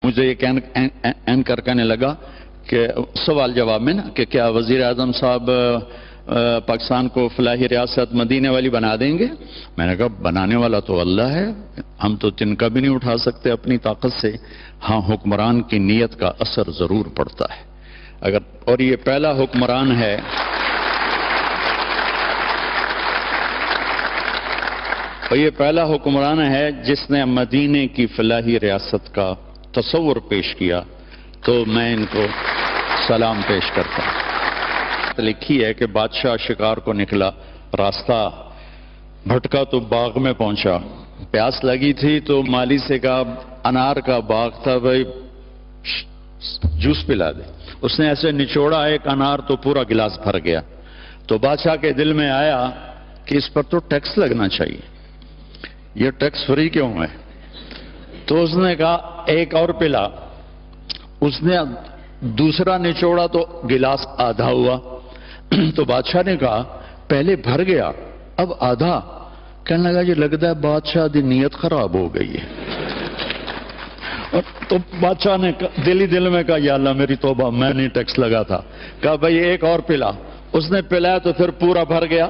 مجھے یہ اینکر کہنے لگا کہ سوال جواب میں نا کہ کیا وزیر اعظم صاحب پاکستان کو فلاحی ریاست مدینے والی بنا دیں گے؟ میں نے کہا بنانے والا تو اللہ ہے، ہم تو تنکا بھی نہیں اٹھا سکتے اپنی طاقت سے۔ ہاں، حکمران کی نیت کا اثر ضرور پڑتا ہے۔ اور یہ پہلا حکمران ہے جس نے مدینے کی فلاحی ریاست کا تصور پیش کیا، تو میں ان کو سلام پیش کرتا ہوں۔ لکھی ہے کہ بادشاہ شکار کو نکلا، راستہ بھٹکا تو باغ میں پہنچا، پیاس لگی تھی تو مالی سے کہا انار کا باغ تھا، بھائی جوس پلا دے۔ اس نے ایسے نچوڑا ایک انار تو پورا گلاس بھر گیا۔ تو بادشاہ کے دل میں آیا کہ اس پر تو ٹیکس لگنا چاہیے، یہ ٹیکس فری کیوں ہے؟ تو اس نے کہا ایک اور پلا۔ اس نے دوسرا نچوڑا تو گلاس آدھا ہوا۔ تو بادشاہ نے کہا پہلے بھر گیا اب آدھا۔ کہنے لگا یہ لگتا ہے بادشاہ دی نیت خراب ہو گئی ہے۔ تو بادشاہ نے دل میں کہا یا اللہ میری توبہ، میں نہیں ٹیکس لگا تھا۔ کہا بھائی ایک اور پلا۔ اس نے پلایا تو پھر پورا بھر گیا۔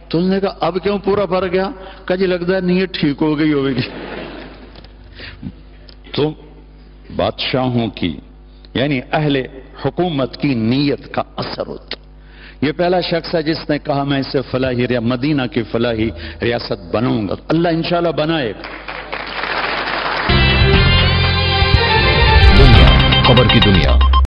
تو اس نے کہا اب کیوں پورا بھر گیا؟ کہا جی لگتا ہے نیت ٹھیک ہو گئی ہوگی۔ تو بادشاہوں کی یعنی اہل حکومت کی نیت کا اثر ہوتا۔ یہ پہلا شخص ہے جس نے کہا میں اسے مدینہ کی فلاحی ریاست بناؤں گا۔ اللہ انشاءاللہ بنائے گا۔ دنیا خبر کی دنیا